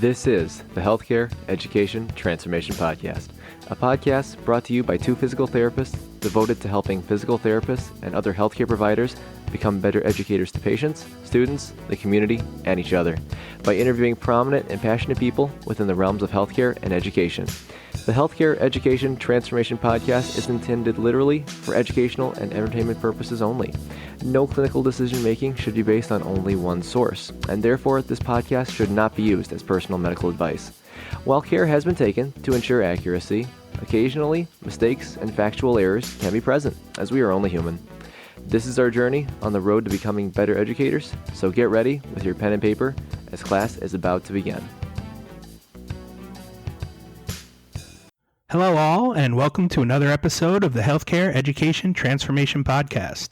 This is the Healthcare Education Transformation Podcast, a podcast brought to you by two physical therapists devoted to helping physical therapists and other healthcare providers become better educators to patients, students, the community, and each other by interviewing prominent and passionate people within the realms of healthcare and education. The Healthcare Education Transformation Podcast is intended literally for educational and entertainment purposes only. No clinical decision-making should be based on only one source, and therefore this podcast should not be used as personal medical advice. While care has been taken to ensure accuracy, occasionally mistakes and factual errors can be present, as we are only human. This is our journey on the road to becoming better educators, so get ready with your pen and paper as class is about to begin. Hello all, and welcome to another episode of the Healthcare Education Transformation Podcast.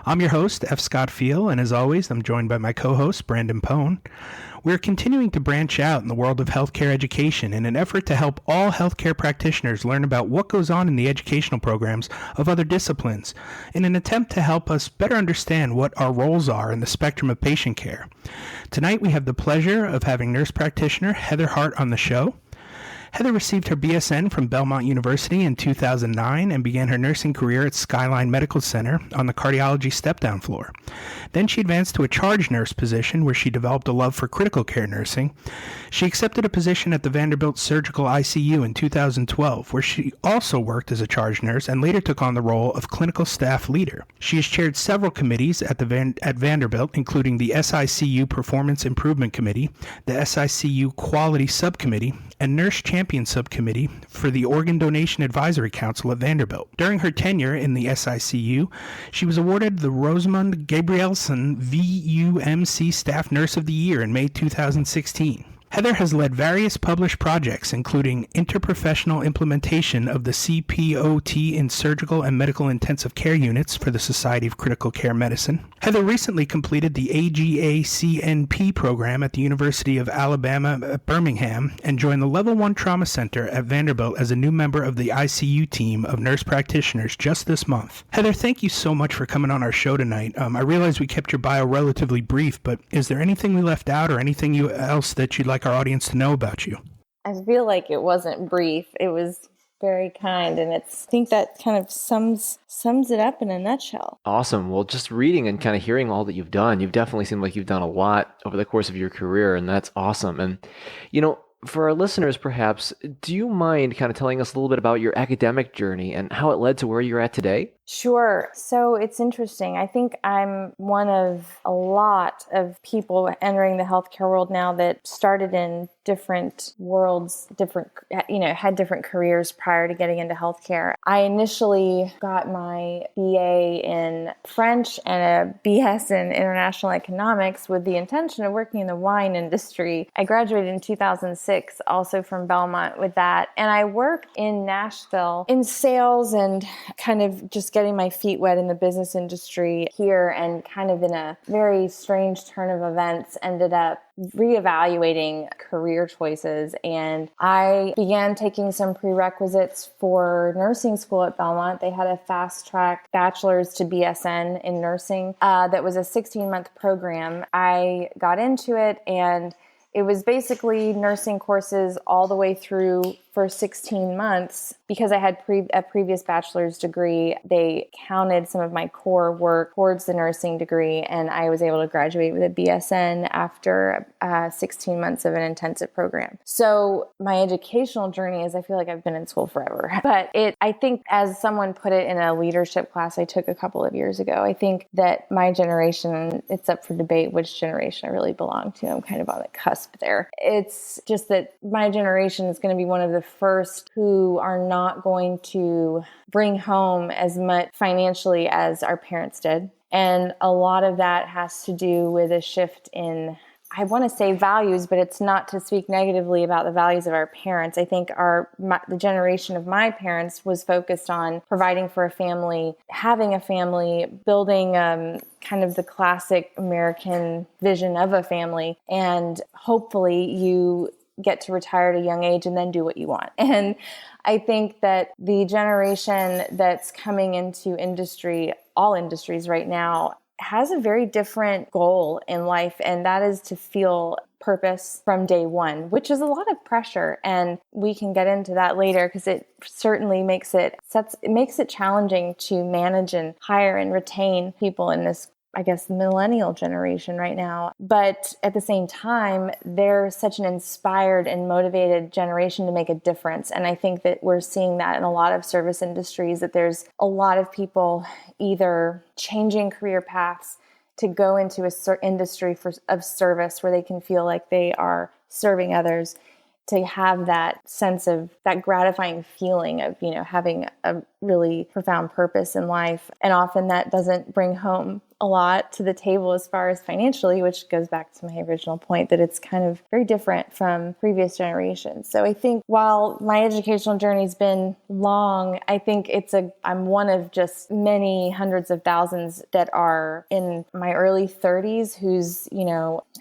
I'm your host, F. Scott Fiel, and as always, I'm joined by my co-host, Brandon Pone. We're continuing to branch out in the world of healthcare education in an effort to help all healthcare practitioners learn about what goes on in the educational programs of other disciplines, in an attempt to help us better understand what our roles are in the spectrum of patient care. Tonight, we have the pleasure of having nurse practitioner Heather Hart on the show. Heather received her BSN from Belmont University in 2009 and began her nursing career at Skyline Medical Center on the cardiology step-down floor. Then she advanced to a charge nurse position where she developed a love for critical care nursing. She accepted a position at the Vanderbilt Surgical ICU in 2012, where she also worked as a charge nurse and later took on the role of clinical staff leader. She has chaired several committees at Vanderbilt, including the SICU Performance Improvement Committee, the SICU Quality Subcommittee, and Nurse Champion Subcommittee for the Organ Donation Advisory Council at Vanderbilt. During her tenure in the SICU, she was awarded the Rosamund Gabrielson VUMC Staff Nurse of the Year in May 2016. Heather has led various published projects, including interprofessional implementation of the CPOT in surgical and medical intensive care units for the Society of Critical Care Medicine. Heather recently completed the AGA-CNP program at the University of Alabama at Birmingham and joined the Level 1 Trauma Center at Vanderbilt as a new member of the ICU team of nurse practitioners just this month. Heather, thank you so much for coming on our show tonight. I realize we kept your bio relatively brief, but is there anything we left out or anything else that you'd like our audience to know about you? I feel like it wasn't brief. It was very kind, and I think that kind of sums it up in a nutshell. Awesome. Well, just reading and kind of hearing all that you've done, you've definitely seemed like you've done a lot over the course of your career, and that's awesome. And, for our listeners, perhaps, do you mind kind of telling us a little bit about your academic journey and how it led to where you're at today? Sure. So it's interesting. I think I'm one of a lot of people entering the healthcare world now that started in different worlds, had different careers prior to getting into healthcare. I initially got my BA in French and a BS in international economics with the intention of working in the wine industry. I graduated in 2006, also from Belmont with that. And I worked in Nashville in sales and kind of just getting my feet wet in the business industry here, and kind of in a very strange turn of events ended up reevaluating career choices. And I began taking some prerequisites for nursing school at Belmont. They had a fast track bachelor's to BSN in nursing that was a 16-month program. I got into it, and it was basically nursing courses all the way through for 16 months. Because I had a previous bachelor's degree, they counted some of my core work towards the nursing degree, and I was able to graduate with a BSN after 16 months of an intensive program. So my educational journey is, I feel like I've been in school forever. But I think, as someone put it in a leadership class I took a couple of years ago, I think that my generation, it's up for debate which generation I really belong to. I'm kind of on the cusp there. It's just that my generation is going to be one of the first who are not going to bring home as much financially as our parents did. And a lot of that has to do with a shift in, I want to say values, but it's not to speak negatively about the values of our parents. I think the generation of my parents was focused on providing for a family, having a family, building kind of the classic American vision of a family. And hopefully you get to retire at a young age and then do what you want. And I think that the generation that's coming into industry, all industries right now, has a very different goal in life, and that is to feel purpose from day one, which is a lot of pressure. And we can get into that later because it certainly makes it challenging to manage and hire and retain people in this, I guess, the millennial generation right now. But at the same time, they're such an inspired and motivated generation to make a difference. And I think that we're seeing that in a lot of service industries, that there's a lot of people either changing career paths to go into a industry of service where they can feel like they are serving others, to have that sense of that gratifying feeling of, having a really profound purpose in life. And often that doesn't bring home a lot to the table as far as financially, which goes back to my original point that it's kind of very different from previous generations. So I think while my educational journey's been long, I think I'm one of just many hundreds of thousands that are in my early 30s who's,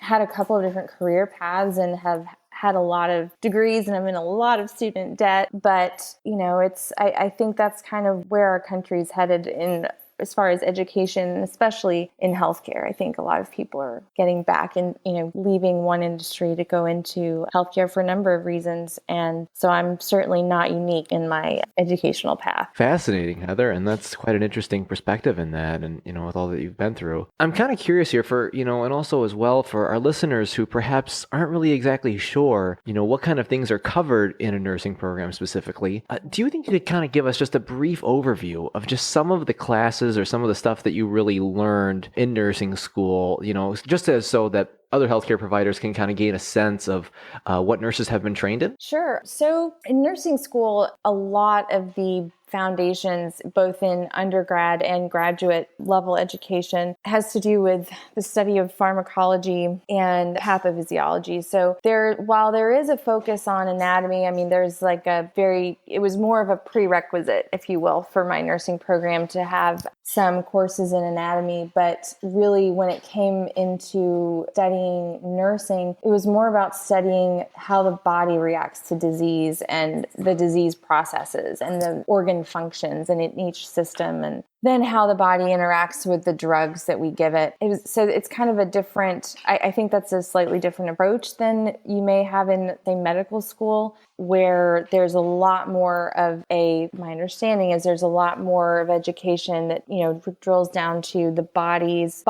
had a couple of different career paths and have had a lot of degrees, and I'm in a lot of student debt. But, I think that's kind of where our country's headed in as far as education, especially in healthcare. I think a lot of people are getting back and, leaving one industry to go into healthcare for a number of reasons. And so I'm certainly not unique in my educational path. Fascinating, Heather. And that's quite an interesting perspective in that. And, with all that you've been through, I'm kind of curious here for, and also as well for our listeners who perhaps aren't really exactly sure, what kind of things are covered in a nursing program specifically. Do you think you could kind of give us just a brief overview of just some of the classes or some of the stuff that you really learned in nursing school, just as so that other healthcare providers can kind of gain a sense of what nurses have been trained in? Sure. So in nursing school, a lot of the foundations, both in undergrad and graduate level education, has to do with the study of pharmacology and pathophysiology. So while there is a focus on anatomy, there's it was more of a prerequisite, if you will, for my nursing program to have some courses in anatomy. But really, when it came into studying nursing, it was more about studying how the body reacts to disease and the disease processes and the organ functions in each system, and then how the body interacts with the drugs that we give it. So it's kind of a different, I think that's a slightly different approach than you may have in, say, medical school, where there's a lot more of my understanding is there's a lot more of education that, drills down to the bodies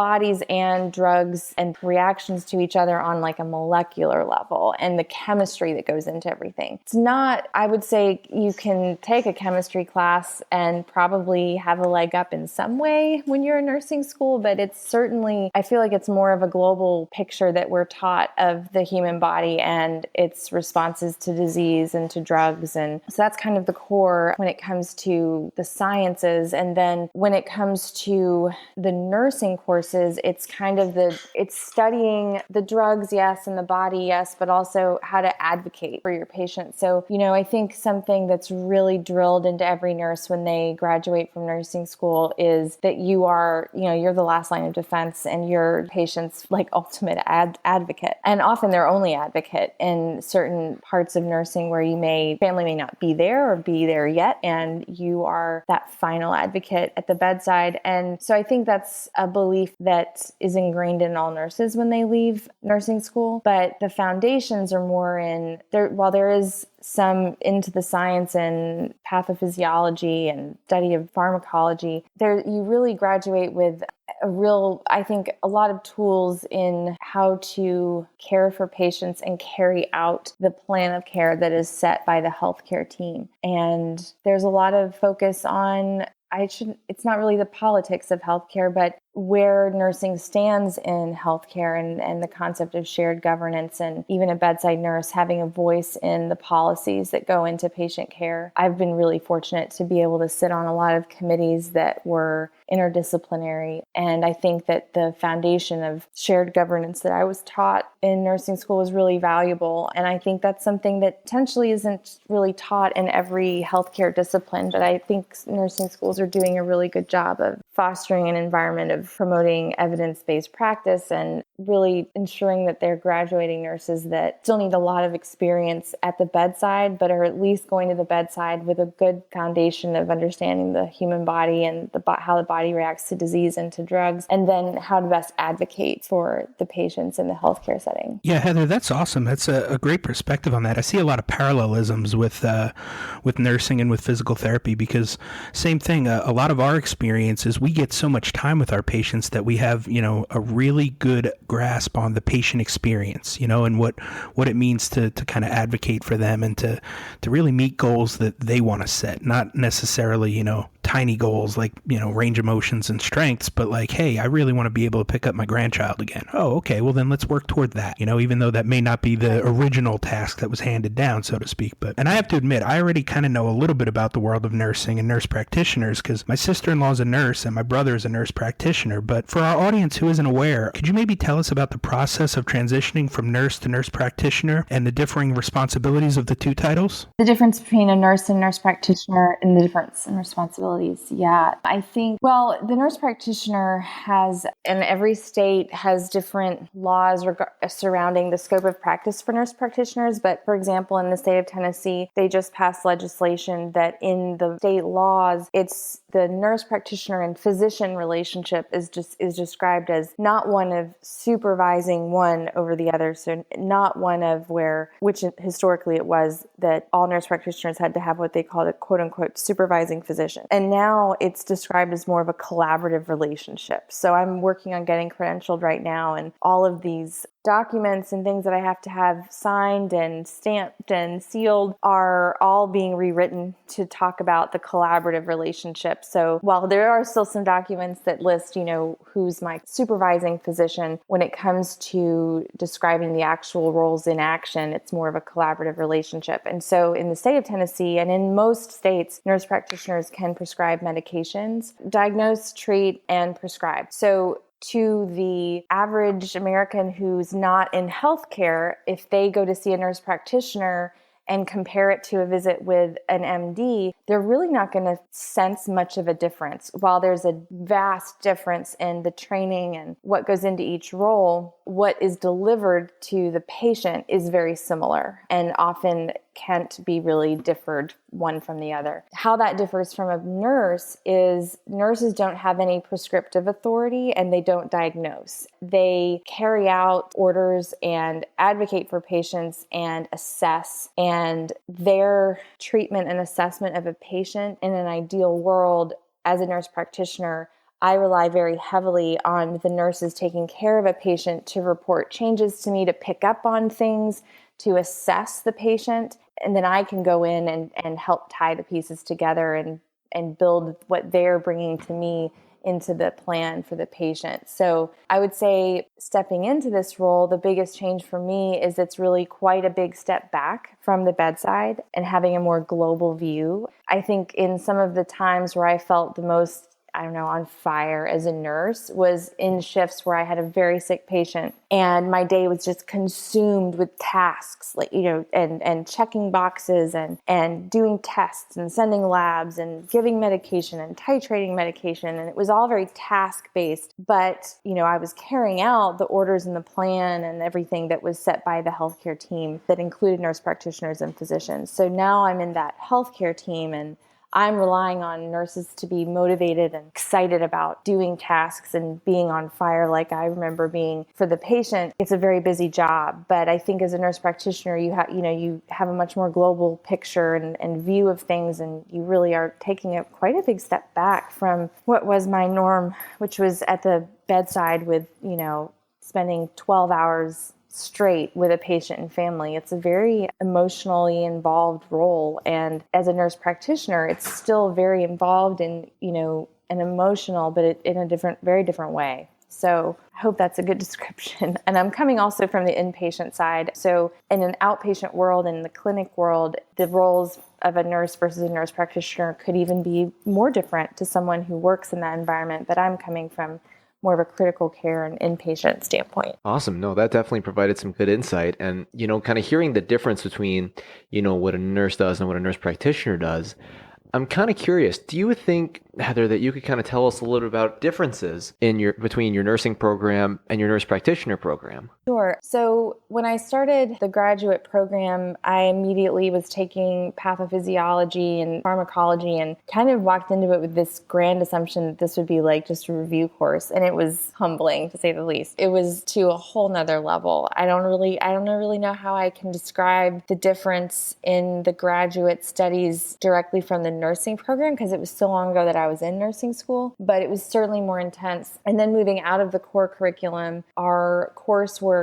and drugs and reactions to each other on like a molecular level and the chemistry that goes into everything. It's not, I would say you can take a chemistry class and probably have a leg up in some way when you're in nursing school, but it's certainly, I feel like it's more of a global picture that we're taught of the human body and its responses to disease and to drugs. And so that's kind of the core when it comes to the sciences. And then when it comes to the nursing courses, it's studying the drugs, yes, and the body, yes, but also how to advocate for your patient. So, I think something that's really drilled into every nurse when they graduate from nursing school is that you're the last line of defense and your patient's ultimate advocate. And often they're only advocate in certain parts of nursing where family may not be there or be there yet, and you are that final advocate at the bedside. And so I think that's a belief that is ingrained in all nurses when they leave nursing school. But the foundations are more in there, while there is some into the science and pathophysiology and study of pharmacology, you really graduate with I think a lot of tools in how to care for patients and carry out the plan of care that is set by the healthcare team. And there's a lot of focus on, it's not really the politics of healthcare, but where nursing stands in healthcare and the concept of shared governance, and even a bedside nurse having a voice in the policies that go into patient care. I've been really fortunate to be able to sit on a lot of committees that were interdisciplinary. And I think that the foundation of shared governance that I was taught in nursing school was really valuable. And I think that's something that potentially isn't really taught in every healthcare discipline, but I think nursing schools are doing a really good job of fostering an environment of of promoting evidence-based practice and really ensuring that they're graduating nurses that still need a lot of experience at the bedside, but are at least going to the bedside with a good foundation of understanding the human body and how the body reacts to disease and to drugs, and then how to best advocate for the patients in the healthcare setting. Yeah, Heather, that's awesome. That's a great perspective on that. I see a lot of parallelisms with nursing and with physical therapy, because same thing. A lot of our experience is we get so much time with our patients that we have, a really good grasp on the patient experience, and what it means to kind of advocate for them and to really meet goals that they want to set, not necessarily, tiny goals like, range of motions and strengths, but like, hey, I really want to be able to pick up my grandchild again. Oh, okay. Well, then let's work toward that, even though that may not be the original task that was handed down, so to speak. And I have to admit, I already kind of know a little bit about the world of nursing and nurse practitioners because my sister-in-law is a nurse and my brother is a nurse practitioner. But for our audience who isn't aware, could you maybe tell us about the process of transitioning from nurse to nurse practitioner and the differing responsibilities of the two titles? The difference between a nurse and nurse practitioner and the difference in responsibilities. Yeah, I think, the nurse practitioner and every state has different laws surrounding the scope of practice for nurse practitioners. But for example, in the state of Tennessee, they just passed legislation that in the state laws, it's the nurse practitioner and physician relationship is described as not one of supervising one over the other. So not one of which historically it was that all nurse practitioners had to have what they called a quote unquote supervising physician. And now it's described as more of a collaborative relationship. So I'm working on getting credentialed right now, and all of these documents and things that I have to have signed and stamped and sealed are all being rewritten to talk about the collaborative relationship. So while there are still some documents that list, who's my supervising physician, when it comes to describing the actual roles in action, it's more of a collaborative relationship. And so in the state of Tennessee and in most states, nurse practitioners can prescribe medications, diagnose, treat, and prescribe. So to the average American who's not in healthcare, if they go to see a nurse practitioner and compare it to a visit with an MD, they're really not going to sense much of a difference. While there's a vast difference in the training and what goes into each role, what is delivered to the patient is very similar and often can't be really differed one from the other. How that differs from a nurse is nurses don't have any prescriptive authority and they don't diagnose. They carry out orders and advocate for patients and assess, and their treatment and assessment of a patient in an ideal world as a nurse practitioner, I rely very heavily on the nurses taking care of a patient to report changes to me, to pick up on things, to assess the patient, and then I can go in and help tie the pieces together and build what they're bringing to me into the plan for the patient. So I would say stepping into this role, the biggest change for me is it's really quite a big step back from the bedside and having a more global view. I think in some of the times where I felt the most on fire as a nurse was in shifts where I had a very sick patient and my day was just consumed with tasks, and checking boxes and doing tests and sending labs and giving medication and titrating medication. And it was all very task-based, but, I was carrying out the orders and the plan and everything that was set by the healthcare team that included nurse practitioners and physicians. So now I'm in that healthcare team and I'm relying on nurses to be motivated and excited about doing tasks and being on fire like I remember being for the patient. It's a very busy job, but I think as a nurse practitioner, you have a much more global picture and view of things, and you really are taking quite a big step back from what was my norm, which was at the bedside with, spending 12 hours straight with a patient and family. It's a very emotionally involved role. And as a nurse practitioner, it's still very involved in, an emotional, but in a very different way. So I hope that's a good description. And I'm coming also from the inpatient side. So in an outpatient world, in the clinic world, the roles of a nurse versus a nurse practitioner could even be more different to someone who works in that environment. But I'm coming from more of a critical care and inpatient standpoint. Awesome. No, that definitely provided some good insight. And, kind of hearing the difference between, what a nurse does and what a nurse practitioner does, I'm kind of curious. Do you think, Heather, that you could kind of tell us a little bit about differences between your nursing program and your nurse practitioner program? Sure. So when I started the graduate program, I immediately was taking pathophysiology and pharmacology and kind of walked into it with this grand assumption that this would be like just a review course. And it was humbling, to say the least. It was to a whole nother level. I don't really know how I can describe the difference in the graduate studies directly from the nursing program, because it was so long ago that I was in nursing school, but it was certainly more intense. And then moving out of the core curriculum, our coursework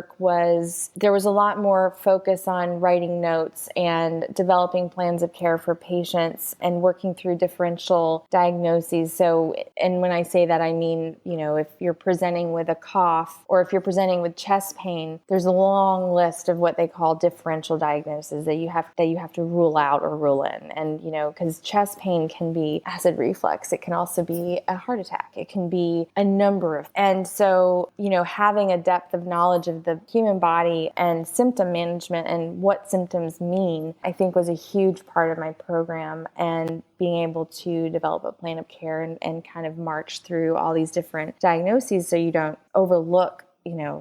there was a lot more focus on writing notes and developing plans of care for patients and working through differential diagnoses. So, and when I say that, I mean, if you're presenting with a cough or if you're presenting with chest pain, there's a long list of what they call differential diagnoses that you have to rule out or rule in. And, because chest pain can be acid reflux, it can also be a heart attack, it can be a number of, and so, having a depth of knowledge of the human body and symptom management and what symptoms mean, I think was a huge part of my program, and being able to develop a plan of care and kind of march through all these different diagnoses so you don't overlook,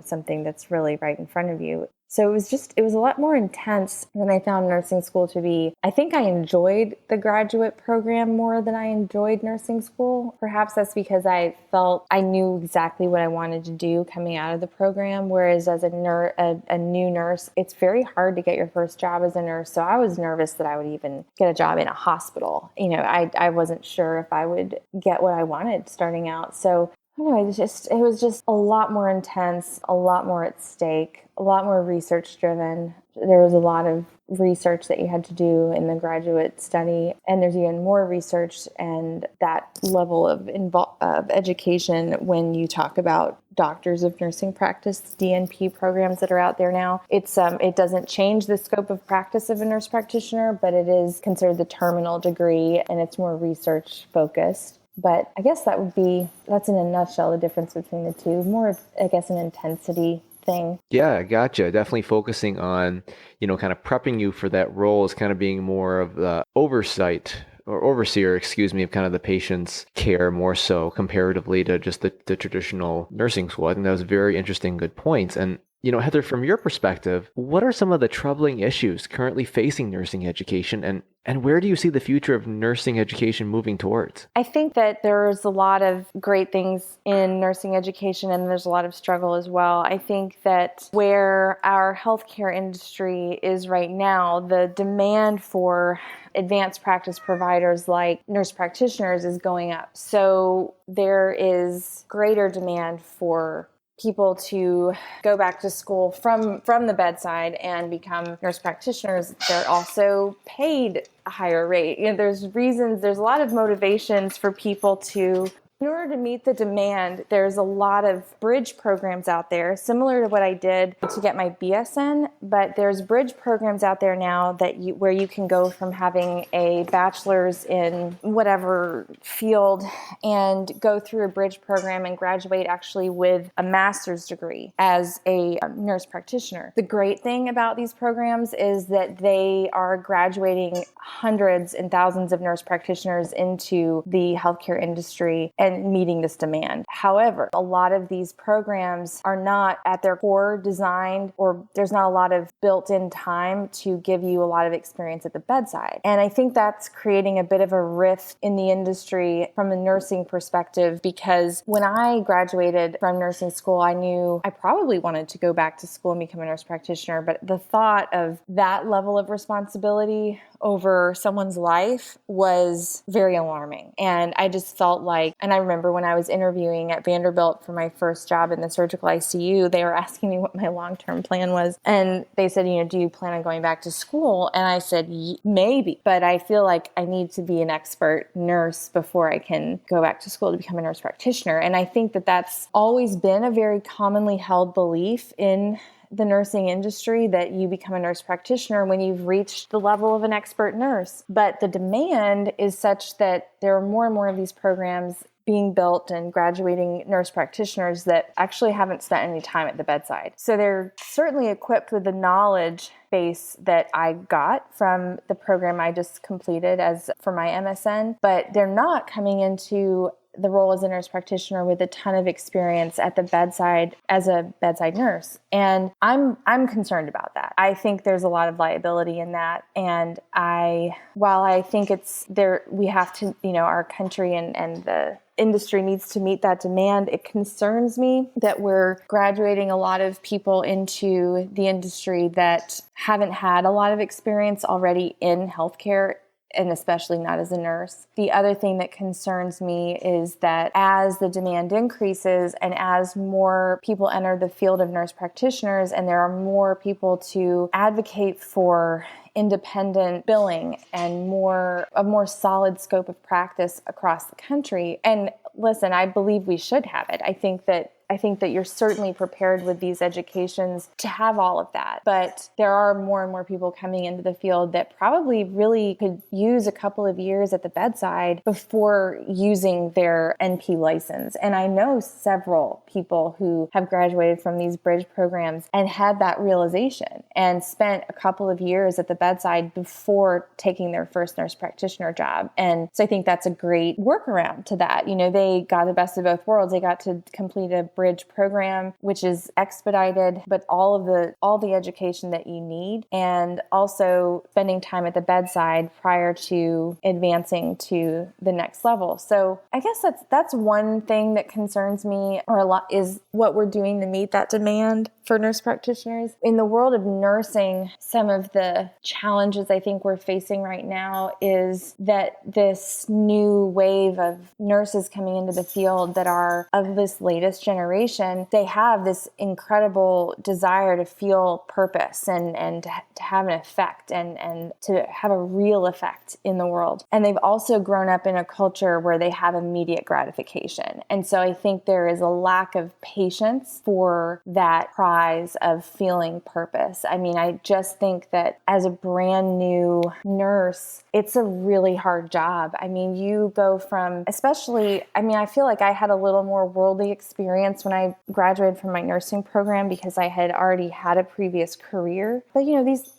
something that's really right in front of you. So it was a lot more intense than I found nursing school to be. I think I enjoyed the graduate program more than I enjoyed nursing school. Perhaps that's because I felt I knew exactly what I wanted to do coming out of the program, whereas as a new nurse, it's very hard to get your first job as a nurse. So I was nervous that I would even get a job in a hospital. I wasn't sure if I would get what I wanted starting out. So I don't know, it was just a lot more intense, a lot more at stake, a lot more research driven. There was a lot of research that you had to do in the graduate study, and there's even more research and that level of education when you talk about doctors of nursing practice, DNP programs that are out there now. It doesn't change the scope of practice of a nurse practitioner, but it is considered the terminal degree, and it's more research focused. But I guess that's in a nutshell the difference between the two. More of, I guess, an intensity thing. Yeah, gotcha. Definitely focusing on, kind of prepping you for that role as kind of being more of the oversight or overseer, of kind of the patient's care more so comparatively to just the traditional nursing school. I think that was very interesting, good points. And Heather, from your perspective, what are some of the troubling issues currently facing nursing education, and where do you see the future of nursing education moving towards? I think that there's a lot of great things in nursing education, and there's a lot of struggle as well. I think that where our healthcare industry is right now, the demand for advanced practice providers like nurse practitioners is going up. So there is greater demand for people to go back to school from the bedside and become nurse practitioners. They're also paid a higher rate. There's a lot of motivations for people to, in order to meet the demand, there's a lot of bridge programs out there, similar to what I did to get my BSN, but there's bridge programs out there now where you can go from having a bachelor's in whatever field and go through a bridge program and graduate actually with a master's degree as a nurse practitioner. The great thing about these programs is that they are graduating hundreds and thousands of nurse practitioners into the healthcare industry and meeting this demand. However, a lot of these programs are not at their core designed, or there's not a lot of built-in time to give you a lot of experience at the bedside. And I think that's creating a bit of a rift in the industry from a nursing perspective, because when I graduated from nursing school, I knew I probably wanted to go back to school and become a nurse practitioner, but the thought of that level of responsibility over someone's life was very alarming. And I just felt like, and I remember when I was interviewing at Vanderbilt for my first job in the surgical ICU, they were asking me what my long-term plan was. And they said, do you plan on going back to school? And I said, maybe, but I feel like I need to be an expert nurse before I can go back to school to become a nurse practitioner. And I think that that's always been a very commonly held belief in the nursing industry, that you become a nurse practitioner when you've reached the level of an expert nurse. But the demand is such that there are more and more of these programs being built and graduating nurse practitioners that actually haven't spent any time at the bedside. So they're certainly equipped with the knowledge base that I got from the program I just completed for my MSN, but they're not coming into the role as a nurse practitioner with a ton of experience at the bedside as a bedside nurse. And I'm concerned about that. I think there's a lot of liability in that. And while I think it's there, we have to, our country and the industry needs to meet that demand. It concerns me that we're graduating a lot of people into the industry that haven't had a lot of experience already in healthcare, and especially not as a nurse. The other thing that concerns me is that as the demand increases and as more people enter the field of nurse practitioners and there are more people to advocate for independent billing and a more solid scope of practice across the country. And listen, I believe we should have it. I think that you're certainly prepared with these educations to have all of that. But there are more and more people coming into the field that probably really could use a couple of years at the bedside before using their NP license. And I know several people who have graduated from these bridge programs and had that realization and spent a couple of years at the bedside before taking their first nurse practitioner job. And so I think that's a great workaround to that. They got the best of both worlds. They got to complete a bridge program, which is expedited, but all the education that you need, and also spending time at the bedside prior to advancing to the next level. So I guess that's one thing that concerns me, or a lot, is what we're doing to meet that demand for nurse practitioners. In the world of nursing, some of the challenges I think we're facing right now is that this new wave of nurses coming into the field that are of this latest generation, they have this incredible desire to feel purpose and to have an effect and to have a real effect in the world. And they've also grown up in a culture where they have immediate gratification. And so I think there is a lack of patience for that prize of feeling purpose. I mean, I just think that as a brand new nurse, it's a really hard job. I mean, you go from, I feel like I had a little more worldly experience when I graduated from my nursing program because I had already had a previous career. But,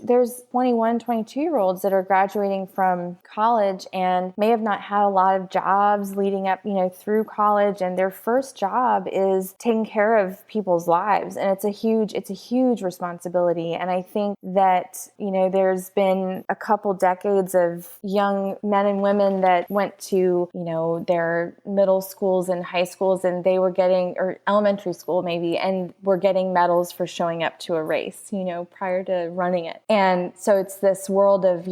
there's 21, 22-year-olds that are graduating from college and may have not had a lot of jobs leading up, through college. And their first job is taking care of people's lives. And it's a huge responsibility. And I think that, there's been a couple decades of young men and women that went to, their middle schools and high schools, and they were getting, or elementary school maybe, and were getting medals for showing up to a race, prior to running it. And so it's this world of,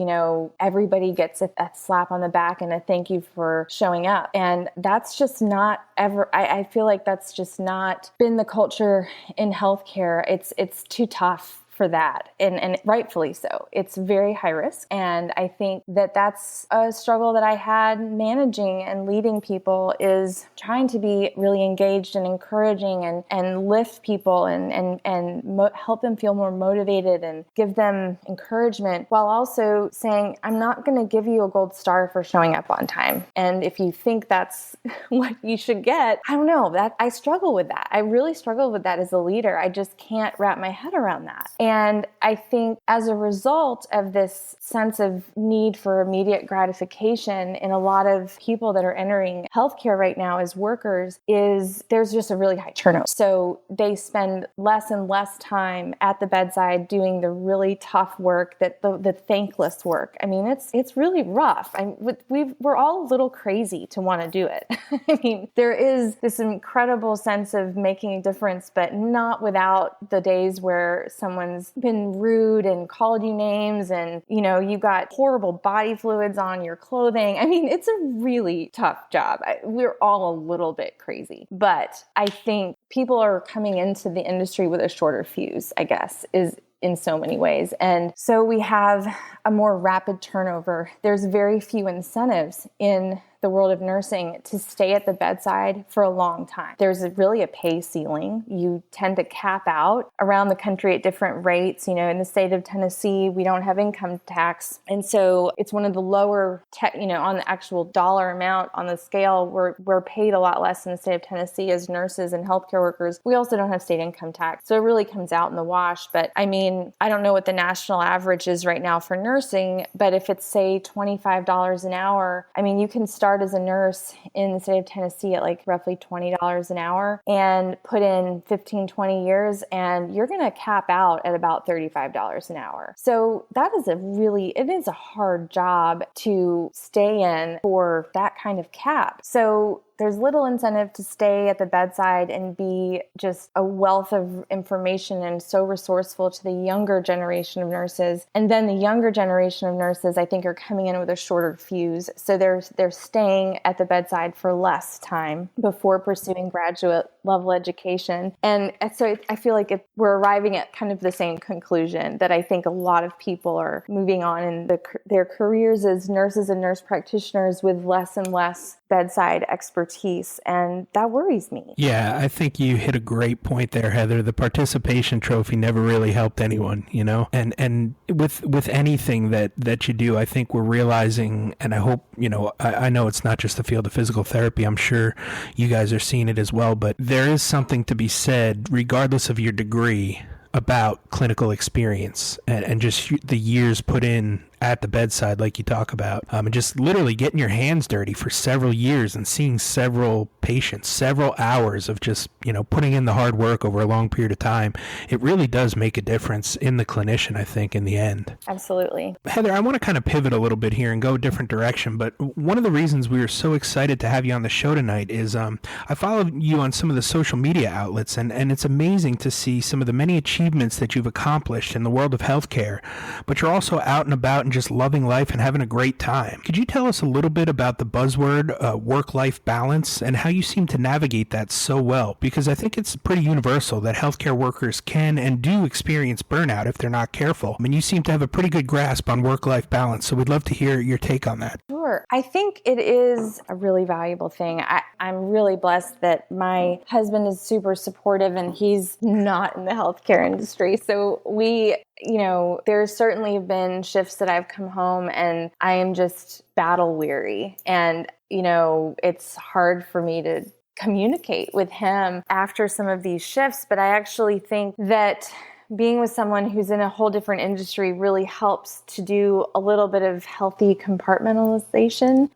everybody gets a slap on the back and a thank you for showing up. And that's just not ever, I feel like that's just not been the culture in healthcare. It's too tough for that. And rightfully so. It's very high risk. And I think that that's a struggle that I had managing and leading people, is trying to be really engaged and encouraging and lift people and help them feel more motivated and give them encouragement, while also saying, I'm not going to give you a gold star for showing up on time. And if you think that's what you should get, I don't know, that I struggle with that. I really struggle with that as a leader. I just can't wrap my head around that. And I think as a result of this sense of need for immediate gratification in a lot of people that are entering healthcare right now as workers, is there's just a really high turnover. So they spend less and less time at the bedside doing the really tough work, that the thankless work. I mean, it's really rough. We're all a little crazy to want to do it. I mean, there is this incredible sense of making a difference, but not without the days where someone's been rude and called you names and, you got horrible body fluids on your clothing. I mean, it's a really tough job. We're all a little bit crazy, but I think people are coming into the industry with a shorter fuse, I guess, is in so many ways. And so we have a more rapid turnover. There's very few incentives in the world of nursing to stay at the bedside for a long time. There's really a pay ceiling. You tend to cap out around the country at different rates. In the state of Tennessee, we don't have income tax. And so it's one of the lower, on the actual dollar amount on the scale, we're paid a lot less in the state of Tennessee as nurses and healthcare workers. We also don't have state income tax. So it really comes out in the wash. But I don't know what the national average is right now for nursing, but if it's say $25 an hour, you can start as a nurse in the state of Tennessee at like roughly $20 an hour and put in 15, 20 years, and you're going to cap out at about $35 an hour. So that is it is a hard job to stay in for that kind of cap. So there's little incentive to stay at the bedside and be just a wealth of information and so resourceful to the younger generation of nurses. And then the younger generation of nurses, I think, are coming in with a shorter fuse. So they're staying at the bedside for less time before pursuing graduate level education. And so I feel like we're arriving at kind of the same conclusion that I think a lot of people are moving on in their careers as nurses and nurse practitioners with less and less bedside expertise, and that worries me. Yeah, I think you hit a great point there, Heather. The participation trophy never really helped anyone, and with anything that you do, I think we're realizing, and I hope, I know it's not just the field of physical therapy. I'm sure you guys are seeing it as well, but there is something to be said, regardless of your degree, about clinical experience and just the years put in at the bedside, like you talk about, and just literally getting your hands dirty for several years and seeing several patients, several hours of just, putting in the hard work over a long period of time. It really does make a difference in the clinician, I think, in the end. Absolutely. Heather, I want to kind of pivot a little bit here and go a different direction, but one of the reasons we are so excited to have you on the show tonight is I follow you on some of the social media outlets, and it's amazing to see some of the many achievements that you've accomplished in the world of healthcare, but you're also out and about and just loving life and having a great time. Could you tell us a little bit about the buzzword work-life balance and how you seem to navigate that so well? Because I think it's pretty universal that healthcare workers can and do experience burnout if they're not careful. You seem to have a pretty good grasp on work-life balance, so we'd love to hear your take on that. Sure. I think it is a really valuable thing. I'm really blessed that my husband is super supportive and he's not in the healthcare industry. So there's certainly been shifts that I've come home and I am just battle weary. And, it's hard for me to communicate with him after some of these shifts. But I actually think that being with someone who's in a whole different industry really helps to do a little bit of healthy compartmentalization.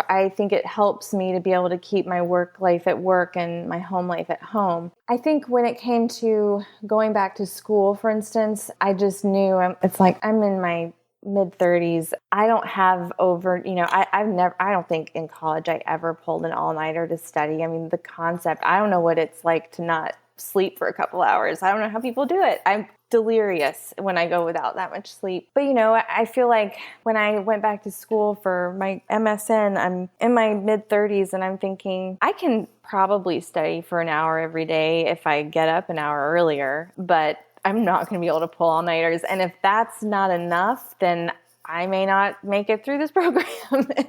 I think it helps me to be able to keep my work life at work and my home life at home. I think when it came to going back to school, for instance, I just knew it's like I'm in my mid-30s. I don't have I don't think in college I ever pulled an all-nighter to study. The concept, I don't know what it's like to not sleep for a couple hours. I don't know how people do it. I'm delirious when I go without that much sleep. But I feel like when I went back to school for my MSN, I'm in my mid-30s and I'm thinking I can probably study for an hour every day if I get up an hour earlier, but I'm not going to be able to pull all-nighters. And if that's not enough, then I may not make it through this program.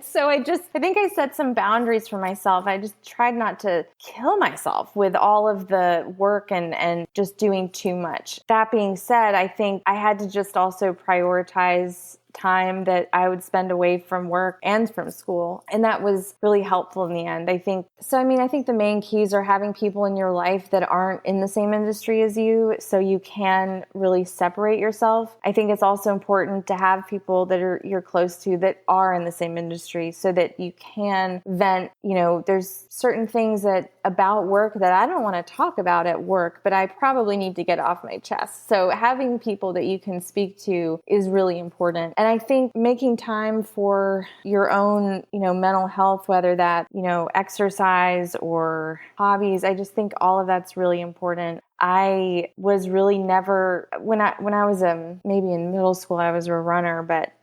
So I think I set some boundaries for myself. I just tried not to kill myself with all of the work and just doing too much. That being said, I think I had to just also prioritize time that I would spend away from work and from school. And that was really helpful in the end, I think. So, I think the main keys are having people in your life that aren't in the same industry as you, so you can really separate yourself. I think it's also important to have people that you're close to that are in the same industry so that you can vent. There's certain things about work that I don't want to talk about at work, but I probably need to get off my chest. So having people that you can speak to is really important. And I think making time for your own, mental health, whether that, exercise or hobbies, I just think all of that's really important. I was really never, when I was maybe in middle school, I was a runner, but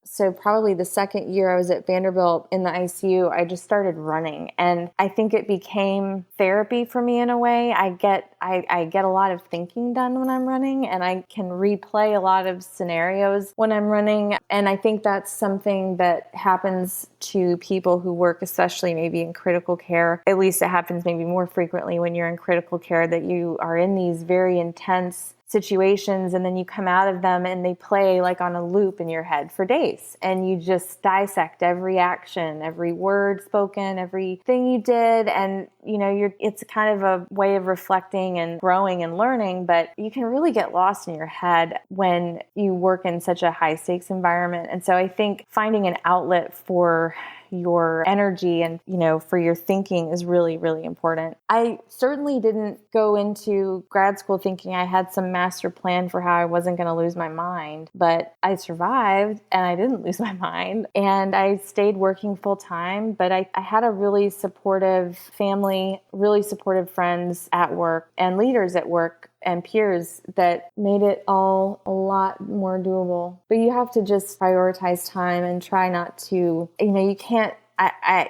so probably the second year I was at Vanderbilt in the ICU, I just started running. And I think it became therapy for me in a way. I get a lot of thinking done when I'm running, and I can replay a lot of scenarios when I'm running. And I think that's something that happens to people who work, especially maybe in critical care. At least it happens maybe more frequently when you're in critical care, that you are in these very intense situations, and then you come out of them and they play like on a loop in your head for days, and you just dissect every action, every word spoken, everything you did, and it's kind of a way of reflecting and growing and learning, but you can really get lost in your head when you work in such a high stakes environment. And so I think finding an outlet for your energy and, for your thinking is really, really important. I certainly didn't go into grad school thinking I had some master plan for how I wasn't going to lose my mind, but I survived and I didn't lose my mind, and I stayed working full time. But I had a really supportive family, really supportive friends at work and leaders at work and peers that made it all a lot more doable. But you have to just prioritize time and try not to, you can't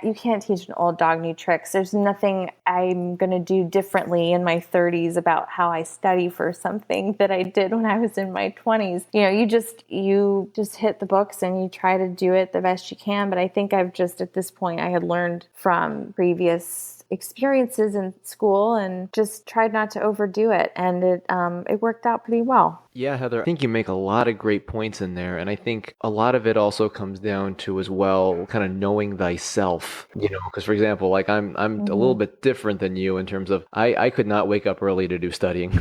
you can't teach an old dog new tricks. There's nothing I'm going to do differently in my 30s about how I study for something that I did when I was in my 20s. You just hit the books and you try to do it the best you can. But I think at this point, I had learned from previous experiences in school and just tried not to overdo it. And it worked out pretty well. Yeah, Heather, I think you make a lot of great points in there. And I think a lot of it also comes down to as well, kind of knowing thyself, because for example, like I'm a little bit different than you in terms of I could not wake up early to do studying.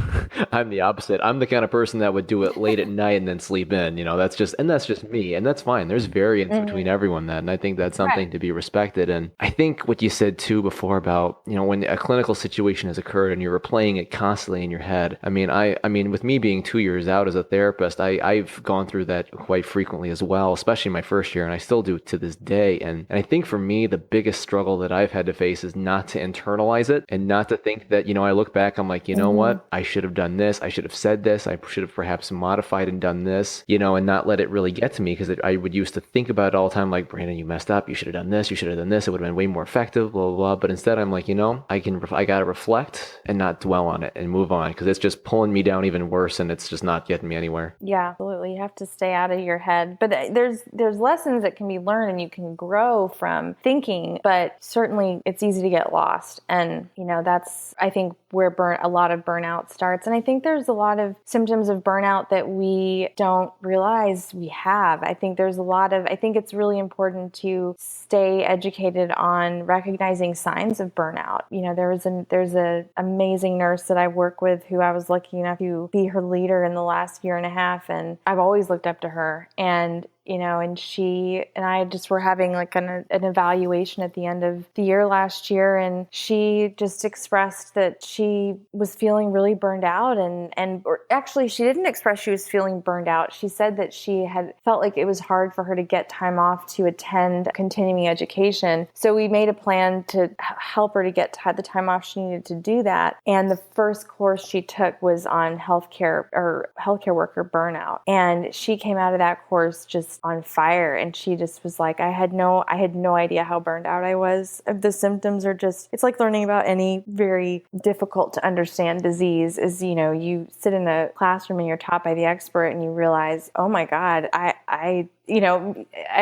I'm the opposite. I'm the kind of person that would do it late at night and then sleep in, that's just me. And that's fine. There's variance between everyone and I think that's something to be respected. And I think what you said too before about, when a clinical situation has occurred and you're replaying it constantly in your head. I mean, with me being 2 years out as a therapist, I've gone through that quite frequently as well, especially my first year, and I still do to this day. And I think for me, the biggest struggle that I've had to face is not to internalize it and not to think that, I look back, I'm like, what? I should have done this. I should have said this. I should have perhaps modified and done this, and not let it really get to me, because I would used to think about it all the time, like, Brandon, you messed up. You should have done this. You should have done this. It would have been way more effective, blah, blah, blah. But instead, I'm like, I got to reflect and not dwell on it and move on, because it's just pulling me down even worse and it's just not getting me anywhere. Yeah, absolutely. You have to stay out of your head. But there's lessons that can be learned and you can grow from thinking, but certainly it's easy to get lost. And, that's, I think, where a lot of burnout starts. And I think there's a lot of symptoms of burnout that we don't realize we have. I think it's really important to stay educated on recognizing signs of burnout. There's an amazing nurse that I work with who I was lucky enough to be her leader in the last year and a half. And I've always looked up to her. And and she and I just were having like an evaluation at the end of the year last year, and she just expressed that she was feeling really burned out, or actually she didn't express she was feeling burned out. She said that she had felt like it was hard for her to get time off to attend continuing education. So we made a plan to help her to get the time off she needed to do that. And the first course she took was on healthcare worker burnout. And she came out of that course just on fire, and she just was like, I had no idea how burned out I was. The symptoms are it's like learning about any very difficult to understand disease is, you sit in a classroom and you're taught by the expert and you realize, oh my God, I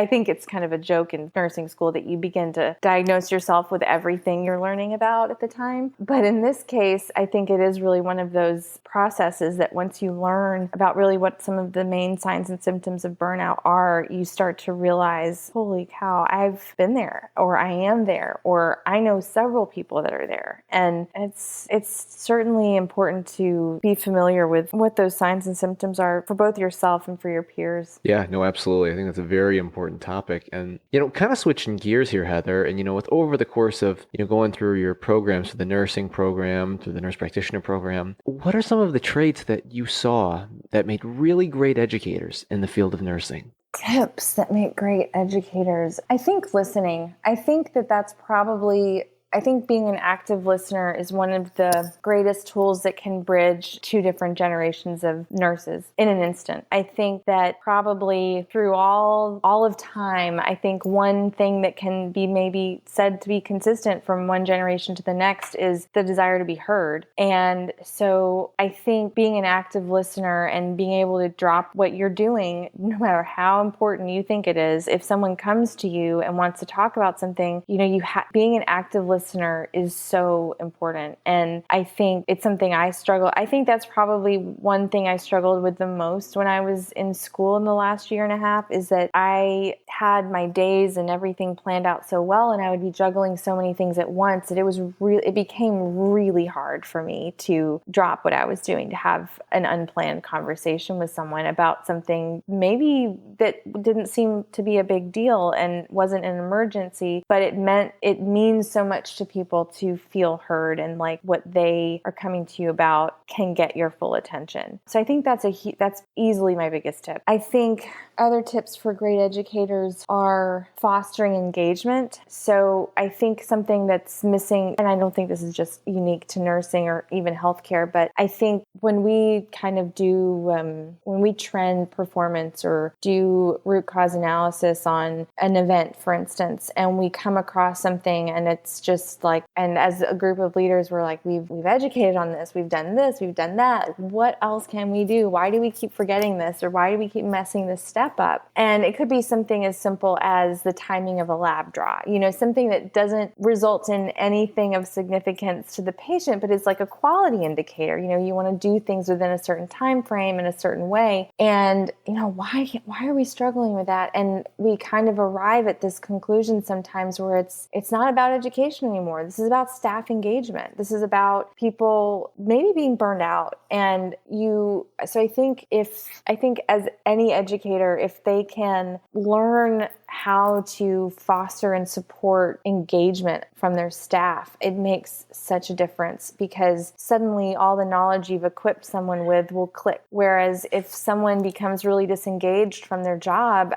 think it's kind of a joke in nursing school that you begin to diagnose yourself with everything you're learning about at the time. But in this case, I think it is really one of those processes that once you learn about really what some of the main signs and symptoms of burnout are, you start to realize, holy cow, I've been there, or I am there, or I know several people that are there. And it's certainly important to be familiar with what those signs and symptoms are for both yourself and for your peers. Yeah, no, absolutely. I think that's a very important topic. And, kind of switching gears here, Heather, and, with over the course of, going through your programs, through the nursing program, through the nurse practitioner program, what are some of the traits that you saw that made really great educators in the field of nursing? Tips that make great educators. I think listening. I think that's probably I think being an active listener is one of the greatest tools that can bridge two different generations of nurses in an instant. I think that probably through all of time, I think one thing that can be maybe said to be consistent from one generation to the next is the desire to be heard. And so I think being an active listener and being able to drop what you're doing, no matter how important you think it is, if someone comes to you and wants to talk about something, being an active listener is so important. And I think it's something I struggle. I think that's probably one thing I struggled with the most when I was in school in the last year and a half, is that I had my days and everything planned out so well, and I would be juggling so many things at once that it became really hard for me to drop what I was doing to have an unplanned conversation with someone about something maybe that didn't seem to be a big deal and wasn't an emergency, but it means so much to people to feel heard, and like what they are coming to you about can get your full attention. So I think that's easily my biggest tip. I think other tips for great educators are fostering engagement. So I think something that's missing, and I don't think this is just unique to nursing or even healthcare, but I think when we kind of when we trend performance or do root cause analysis on an event, for instance, and we come across something and it's just like, and as a group of leaders, we're like, we've educated on this, we've done that. What else can we do? Why do we keep forgetting this? Or why do we keep messing this step up? And it could be something as simple as the timing of a lab draw, something that doesn't result in anything of significance to the patient, but it's like a quality indicator. You want to do things within a certain time frame in a certain way. And, why are we struggling with that? And we kind of arrive at this conclusion sometimes where it's not about education anymore. This is about staff engagement. This is about people maybe being burned out. And so I think as any educator, if they can learn how to foster and support engagement from their staff, it makes such a difference, because suddenly all the knowledge you've equipped someone with will click. Whereas if someone becomes really disengaged from their job,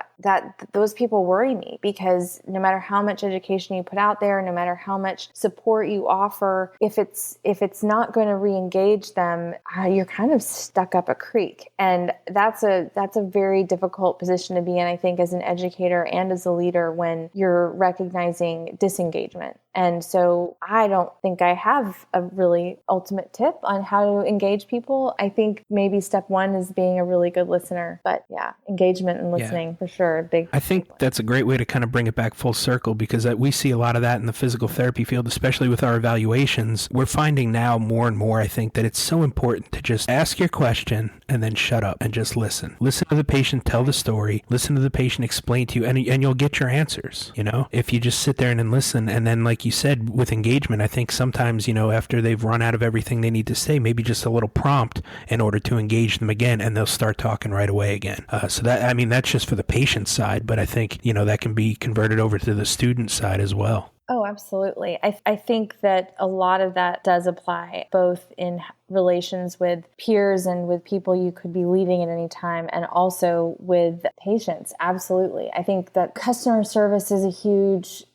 those people worry me, because no matter how much education you put out there, no matter how much support you offer, if it's not going to re-engage them, you're kind of stuck up a creek. And that's a very difficult position to be in, I think, as an educator and as a leader, when you're recognizing disengagement. And so I don't think I have a really ultimate tip on how to engage people. I think maybe step one is being a really good listener. But yeah, engagement and listening for sure. I think that's a great way to kind of bring it back full circle, because we see a lot of that in the physical therapy field, especially with our evaluations. We're finding now more and more, I think, that it's so important to just ask your question and then shut up and just listen. Listen to the patient tell the story. Listen to the patient explain to you, and you'll get your answers. If you just sit there and then listen, and then, like you said, with engagement, I think sometimes, after they've run out of everything they need to say, maybe just a little prompt in order to engage them again, and they'll start talking right away again. So that's just for the patient side, but I think, that can be converted over to the student side as well. Oh, absolutely. I think that a lot of that does apply both in relations with peers and with people you could be leading at any time, and also with patients. Absolutely. I think that customer service is a huge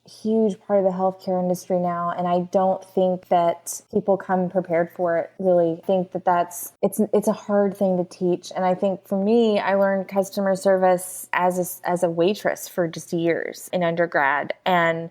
part of the healthcare industry now, and I don't think that people come prepared for it. Really think that it's a hard thing to teach. And I think for me, I learned customer service as a waitress for just years in undergrad, and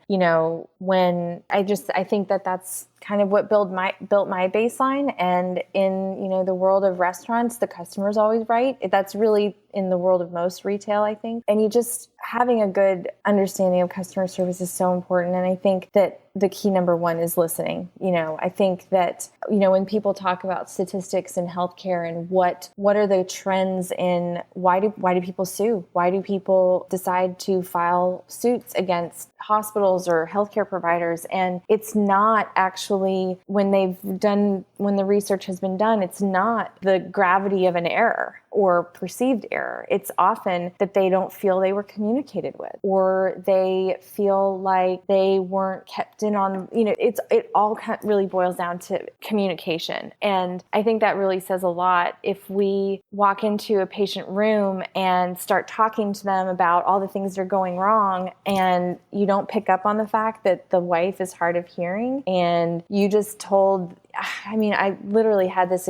when I think that's kind of what built my baseline. And in the world of restaurants, the customer's always right. That's really in the world of most retail, I think. And having a good understanding of customer service is so important. And I think that the key number one is listening. I think that, when people talk about statistics in healthcare and what are the trends in why do people sue? Why do people decide to file suits against hospitals or healthcare providers? And it's not actually when the research has been done, it's not the gravity of an error or perceived error. It's often that they don't feel they were communicated with, or they feel like they weren't kept in on, it all really boils down to communication. And I think that really says a lot. If we walk into a patient room and start talking to them about all the things that are going wrong, and you don't pick up on the fact that the wife is hard of hearing, and you just told, I literally had this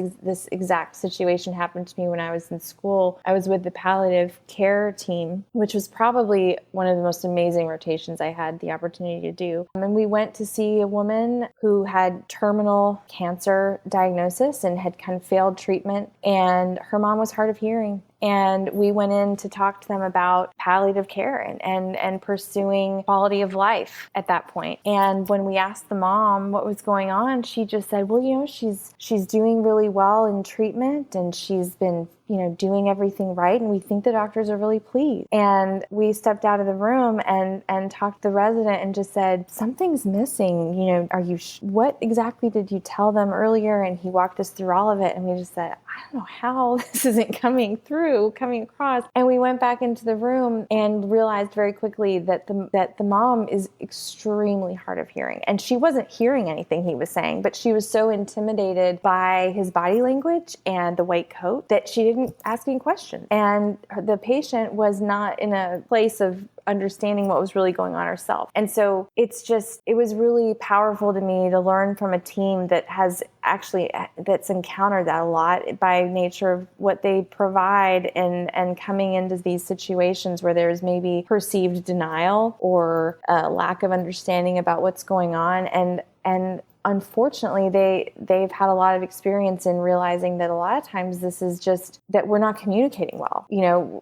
exact situation happen to me when I was in school. I was with the palliative care team, which was probably one of the most amazing rotations I had the opportunity to do. And we went to see a woman who had terminal cancer diagnosis and had kind of failed treatment, and her mom was hard of hearing. And we went in to talk to them about palliative care and pursuing quality of life at that point. And when we asked the mom what was going on, she just said, well, she's doing really well in treatment, and she's been doing everything right, and we think the doctors are really pleased. And we stepped out of the room and talked to the resident and just said, something's missing. What exactly did you tell them earlier? And he walked us through all of it, and we just said, I don't know how this isn't coming across. And we went back into the room and realized very quickly that the mom is extremely hard of hearing, and she wasn't hearing anything he was saying, but she was so intimidated by his body language and the white coat that she didn't ask any questions. And the patient was not in a place of understanding what was really going on herself. And so it was really powerful to me to learn from a team that's encountered that a lot by nature of what they provide and coming into these situations where there's maybe perceived denial or a lack of understanding about what's going on. And unfortunately, they've had a lot of experience in realizing that a lot of times this is just that we're not communicating well.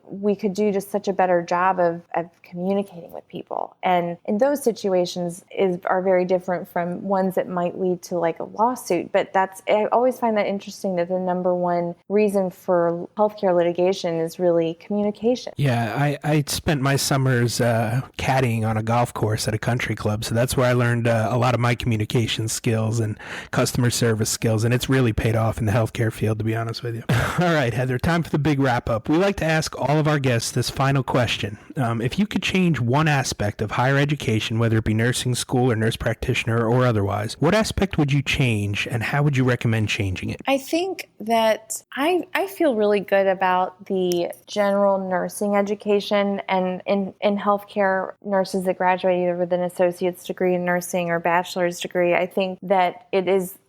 We could do just such a better job of communicating with people. And in those situations are very different from ones that might lead to like a lawsuit. But I always find that interesting that the number one reason for healthcare litigation is really communication. Yeah, I spent my summers caddying on a golf course at a country club. So that's where I learned a lot of my communication skills and customer service skills, and it's really paid off in the healthcare field, to be honest with you. All right, Heather, time for the big wrap-up. We like to ask all of our guests this final question. If you could change one aspect of higher education, whether it be nursing school or nurse practitioner or otherwise, what aspect would you change, and how would you recommend changing it? I think that I feel really good about the general nursing education, and in healthcare, nurses that graduate either with an associate's degree in nursing or bachelor's degree. I think that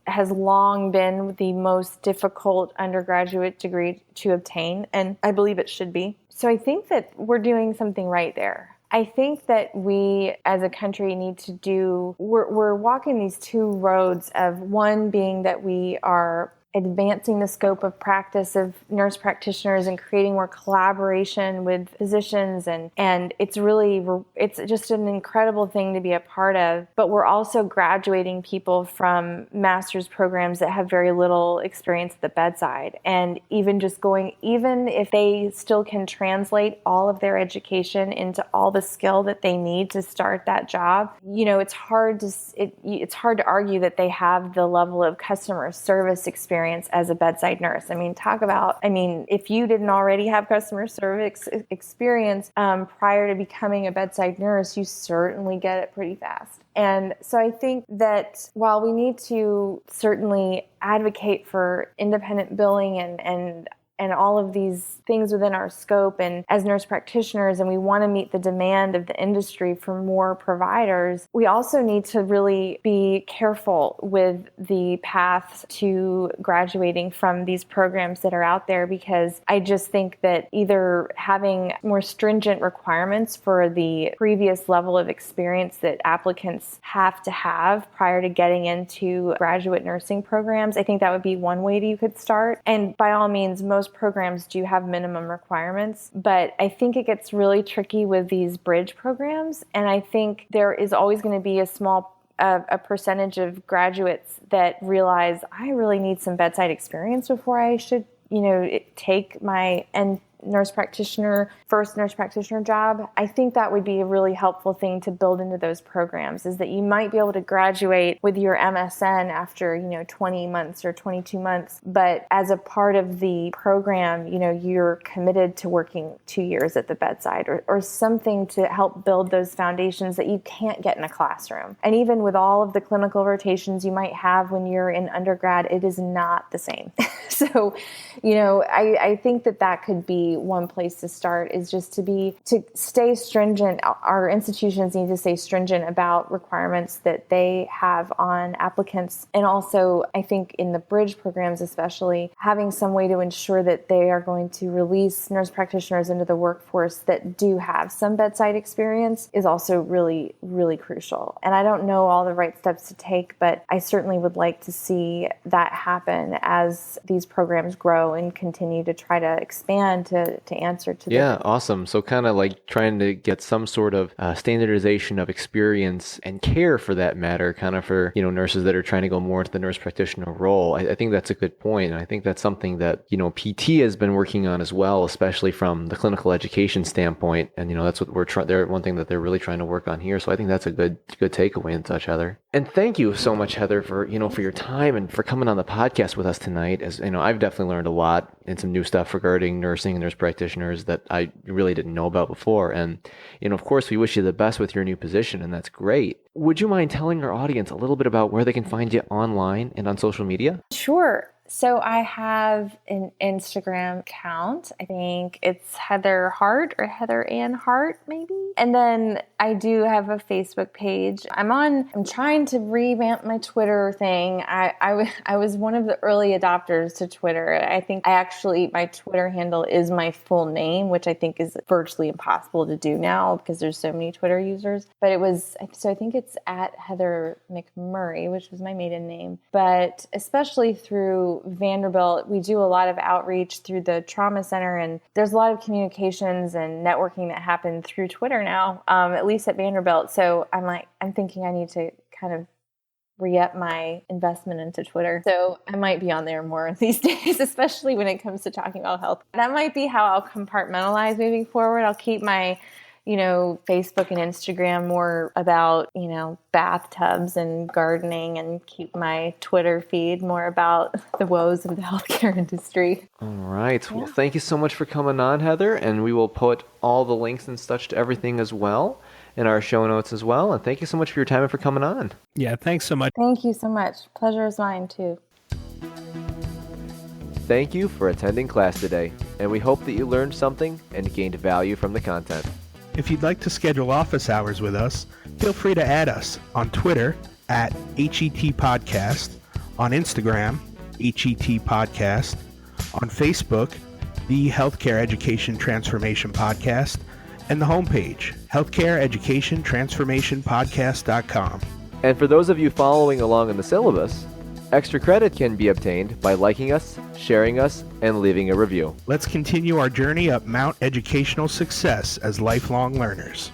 has long been the most difficult undergraduate degree to obtain, and I believe it should be. So I think that we're doing something right there. I think that we as a country need to we're walking these two roads of one being that we are advancing the scope of practice of nurse practitioners and creating more collaboration with physicians. And it's just an incredible thing to be a part of. But we're also graduating people from master's programs that have very little experience at the bedside. And even if they still can translate all of their education into all the skill that they need to start that job, it's hard to argue that they have the level of customer service experience as a bedside nurse. If you didn't already have customer service experience prior to becoming a bedside nurse, you certainly get it pretty fast. And so I think that while we need to certainly advocate for independent billing and all of these things within our scope, and as nurse practitioners, and we want to meet the demand of the industry for more providers, we also need to really be careful with the paths to graduating from these programs that are out there, because I just think that either having more stringent requirements for the previous level of experience that applicants have to have prior to getting into graduate nursing programs, I think that would be one way that you could start. And by all means, most programs do have minimum requirements, but I think it gets really tricky with these bridge programs. And I think there is always going to be a percentage of graduates that realize I really need some bedside experience before I should take my first nurse practitioner job, I think that would be a really helpful thing to build into those programs, is that you might be able to graduate with your MSN after, 20 months or 22 months. But as a part of the program, you're committed to working 2 years at the bedside or something to help build those foundations that you can't get in a classroom. And even with all of the clinical rotations you might have when you're in undergrad, it is not the same. So, I think that could be one place to start, is just to stay stringent. Our institutions need to stay stringent about requirements that they have on applicants. And also, I think in the bridge programs especially, having some way to ensure that they are going to release nurse practitioners into the workforce that do have some bedside experience is also really, really crucial. And I don't know all the right steps to take, but I certainly would like to see that happen as these programs grow and continue to try to expand to answer to Awesome. So kind of like trying to get some sort of standardization of experience and care, for that matter, kind of for nurses that are trying to go more into the nurse practitioner role. I think that's a good point, and I think that's something that PT has been working on as well, especially from the clinical education standpoint. And that's what we're trying. They're one thing that they're really trying to work on here. So I think that's a good takeaway and such, Heather. And thank you so much, Heather, for for your time and for coming on the podcast with us tonight. As I've definitely learned a lot and some new stuff regarding nursing and nurse practitioners that I really didn't know about before. And of course, we wish you the best with your new position, and that's great. Would you mind telling our audience a little bit about where they can find you online and on social media? Sure. So I have an Instagram account. I think it's Heather Hart or Heather Ann Hart, maybe. And then I do have a Facebook page. I'm trying to revamp my Twitter thing. I was one of the early adopters to Twitter. I think my Twitter handle is my full name, which I think is virtually impossible to do now because there's so many Twitter users. But I think it's at Heather McMurray, which was my maiden name. But especially through Vanderbilt, we do a lot of outreach through the trauma center, and there's a lot of communications and networking that happen through Twitter now, at least at Vanderbilt. So I'm thinking I need to kind of re-up my investment into Twitter. So I might be on there more these days, especially when it comes to talking about health. That might be how I'll compartmentalize moving forward. I'll keep my Facebook and Instagram more about, bathtubs and gardening, and keep my Twitter feed more about the woes of the healthcare industry. All right. Yeah. Well, thank you so much for coming on, Heather. And we will put all the links and such to everything as well in our show notes as well. And thank you so much for your time and for coming on. Yeah, thanks so much. Thank you so much. Pleasure is mine too. Thank you for attending class today, and we hope that you learned something and gained value from the content. If you'd like to schedule office hours with us, feel free to add us on Twitter at HET Podcast, on Instagram, HET Podcast, on Facebook, the Healthcare Education Transformation Podcast, and the homepage, healthcareeducationtransformationpodcast.com. And for those of you following along in the syllabus, extra credit can be obtained by liking us, sharing us, and leaving a review. Let's continue our journey up Mount Educational Success as lifelong learners.